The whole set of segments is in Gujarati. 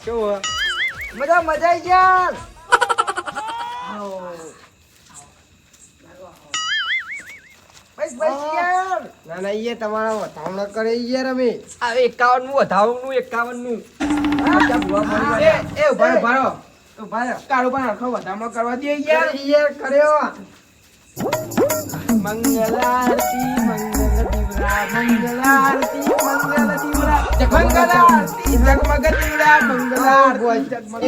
કેવું મજા આવી યાર. બસ યાર. ના એ તમારા વટાવણા કરે યાર અમે આ 51 નું વધાવનું 51 નું. એ ઉભા કાળો પણ હરખો વધામણો કરવા દે યાર. યાર કર્યો મંગલારતી મંગલદીવડા મંગલારતી મંગલદીવડા મંગલારતી જગમગ દીવડા મંગલારતી જગમગ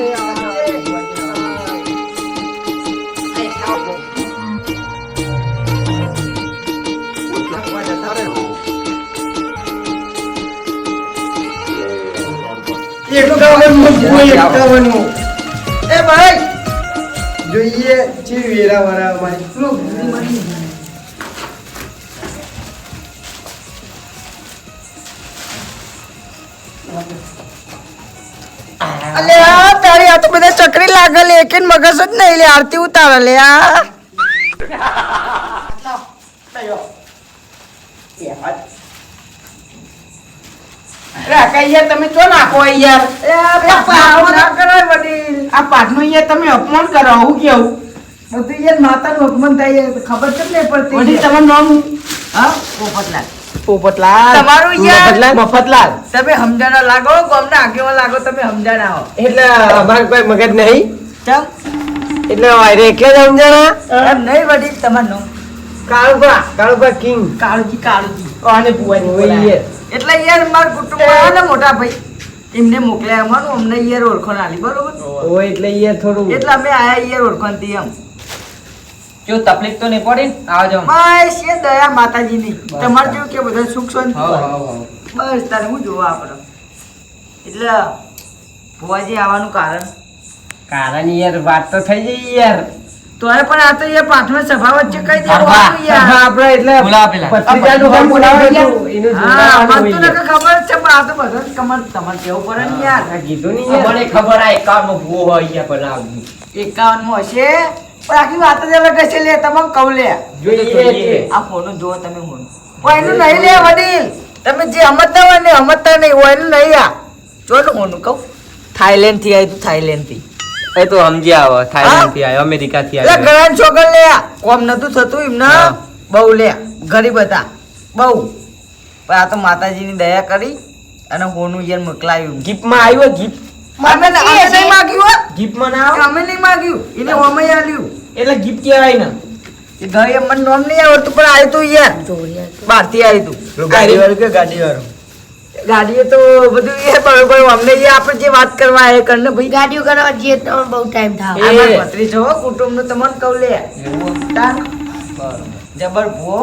એ ભાઈ જોઈએ ચી વેરા વાળા અમારી અલે આ તારી આ તો બધા ચકરી લાગે લે કે મગજ જ નહીં લે આરતી ઉતારે લે આ તમે ચો નાખો યાર આ પાઠનું યાર તમે અપમાન કરો હું કેવું બધું યાર માતાનું અપમાન થાય ખબર જ નહીં પડતી તમારું નામ હા પોપટલાલ પોપટલાલ તમારું યાર મફતલાલ તમે સમજાણા લાગો ગામના આગેવાન લાગો તમે સમજાણા હો એટલે અમારે કોઈ મગજ નહીં ચમ એટલે એટલે જ સમજાણા નહીં વડી તમારું નામ કાળુબા કિંગ કાળુજી કોને ઓય એટલે યાર મારા કુટુંબમાં ને મોટા ભાઈ એમને મોકલ્યા અમારું અમને યાર ઓળખણ આલી બરોબર ઓય એટલે યાર થોડું એટલે અમે આયા યાર ઓળખણ થી એમ જો તકલીફ તો નહીં પડી આવજો બસ એ દયા માતાજીની તમારે જેવું કે બધા સુખ શાંતિ હા બસ તારે હું જોવા આપણે એટલે ભુવાજી આવવાનું કારણ યાર વાત તો થઈ જઈ યાર તો પણ આ તો યાર પ્રાથમિક સભા વચ્ચે કઈ દેવાનું યાર આપણે એટલે બોલાવા પેલા. પત્રિકાનું કામ બોલાવવાનું હતું. એનું હા જોડાવાનું મને તો હોય ખબર જ છે પણ આ તો બધા તમારે કેવું પડે ને યાર આ કીધું નહીં યાર. મને ખબર આ એકાઉન્ટમાં ભૂવો હોય અહીંયા બનાવવું 51 માં હશે પણ આખી વાત જ અલગ હશે લે તમે કહું લે જોઈએ આ ફોન જુઓ તમે ફોન એનું નહીં લે વડીલ તમે જે સમજતા હોય ને સમજતા નહીં હોય એનું નહીં આ જો ને ફોન કહું થાઈલેન્ડ થી આવ્યું થાઈલેન્ડ થી એ તો સમજી આવો થાઈલેન્ડ થી આવ્યો અમેરિકા થી એટલે આવ્યો ઘણા છોકરા લે કોમ નતું થતું એમને હા. બહુ લે ગરીબ હતા બહુ પણ આ તો માતાજીની દયા કરી અને હોનું યાર મોકલાયું ગિફ્ટમાં આવ્યો ગિફ્ટ અમે નહીં માગ્યું હો. ગિફ્ટમાં ના આવે અમે નહીં માગ્યું એને ઓમે આલ્યું એટલે ગિફ્ટ કહેવાય ને એ ગઈ મને નામ નહીં આવડતું પણ આવ્યું તું યાર બહારથી આવ્યું તું ગાડીવાળું કે ગાડીવાળું ગાડીએ તો બધું એ બરોબર અમને એ આપણે જે વાત કરવા એ કરને ભાઈ ગાડીઓ કરવા જઈએ તો બહુ ટાઈમ થાય આ મારી ભત્રી છો કુટુંબનું તમને કહું લે તાન જબર ભો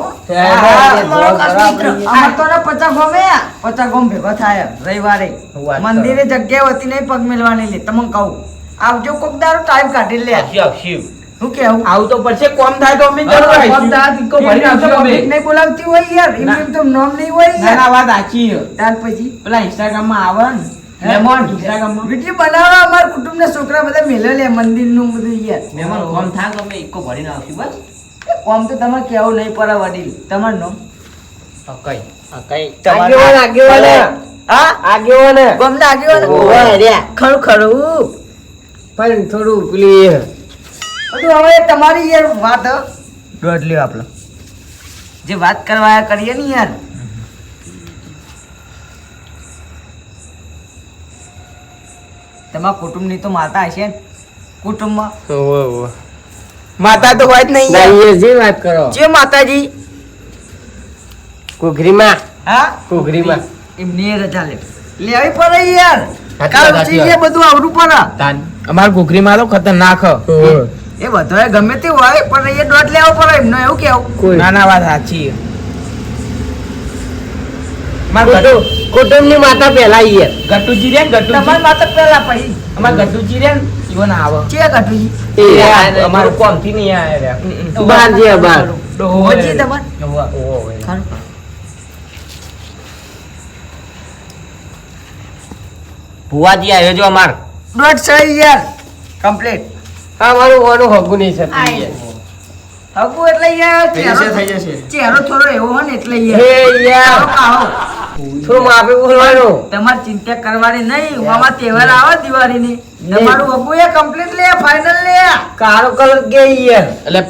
અમાર તો ને 50 ગોમે 50 ગોમ ભેગો થાય રવિવારે વાત કરો. મંદિરે જગ્યા હોતી નહીં પગ મેલવાની લે તમને કહું આવજો કોક દારો ટાઈમ કાઢી લે આવશું હું કેવું આવું તો પડશે કોમ થાય તો અમે જરૂર કોક આવીશું. દાડો ઈકો ભરીને આવજો, અમે. પબ્લિક નહીં બોલાવતી હોય યાર એમ તો નામ નહીં હોય ના યાર ના વાત સાચી છે. ત્યાર પછી પેલા ઇન્સ્ટાગ્રામ માં આવે ને મહેમાન ઇન્સ્ટાગ્રામ વિડીયો બનાવવા અમારા કુટુંબના છોકરા બધા મેલે લે મંદિરનું બધું યાર મહેમાન કોમ થાય તો અમે ઇકો ભરીને આવશું બસ આમ તો તમારે કેવું નહીં પડે વડીલ તમારું નામ કઈ આગેવાન આગેવાન હા આગેવાન ગમના આગેવાન ઓવે, રહ્યા. ખરું ખરું પણ થોડું પેલી બધું હવે તમારી યાર વાત દોઢ લ્યો આપણે જે વાત કરવા આયા કરીએ ને યાર તમારા કુટુંબની તો માતા હશે ને કુટુંબમાં માતા તો હોય જ નહીં જે વાત કરો જે માતાજી ઘૂઘરીમાં હા ઘૂઘરીમાં એમની એ રજા લેવી પડે યાર સાચી કાલ વાત, ઉઠી બધું આવડું પડે તાન અમાર ઘૂઘરીમાં તો ખતરનાક એ બધો ગમે તે હોય પણ એ દોઢ લેવો પડે એમને એવું કેવું ના ના વાત સાચી કુટુંબ ની માતા પેલા યાર ગટુજી રે તમારી માતા પેલા પછી અમાર ગટુજી રે ઈવન આવે ચે કાઢું અમારું કોમ થી નહીં આવે બાર જે બાર હોજી તમાર ખરું ભુવાજી આવ્યો જો અમાર દોઢ સહી યાર કમ્પ્લીટ હા મારું વાનું હગું નહીં છે હગું એટલે યાર થઈ જશે, થઈ જશે. ચહેરો થોડો એવો હોય ને એટલે યાર હે યાર આવો થોડું માપે બોલવાનું. તમારે ચિંતા કરવાની નહીં. મામા તહેવાર આવે દિવાળીની. તમારું અબુ એ કમ્પ્લીટ લે, ફાઇનલ લે. કાળો કલર કે યાર એટલે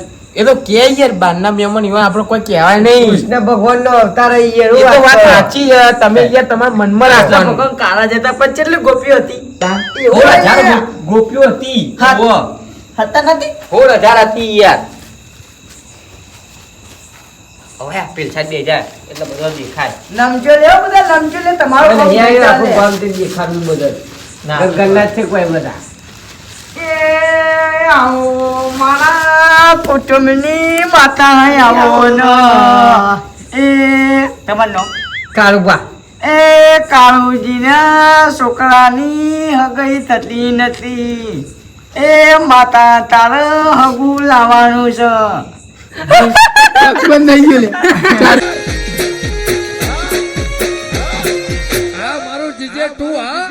એ તો કે યાર બારના મહેમાન એવા આપણે કોઈ કહેવાય નહીં. કૃષ્ણ ભગવાન નો અવતાર યાર એ તો વાત કરો. સાચી છે. તમે યાર તમારા મનમાં રાખવાનું. ભગવાન કાળા જતા પણ કેટલી ગોપીઓ હતી? સોળ હજાર ગોપીઓ હતી. હા. ઓહો. હતા નથી? 16,000 હતી યાર. હવે આ પેલ સાઈડ બે જાય એટલે બધો દેખાય. નમજો લે બધા, નમજો લે. તમારો અને કામ અહીંયા આખું ચાલે. ગામ તે દેખાડું બધું. ના. ગંગા છે કોઈ બધા. એ આવો મારા કુટુંબની માતા આવો ન. એ તમારું નામ? કાળુબા. એ કાળુજીના છોકરાની હગઈ થતી નથી. એ માતા તારે હગું લાવવાનું છે. બંધ થઈ ગયું લે. આ મારું જીજે તું હા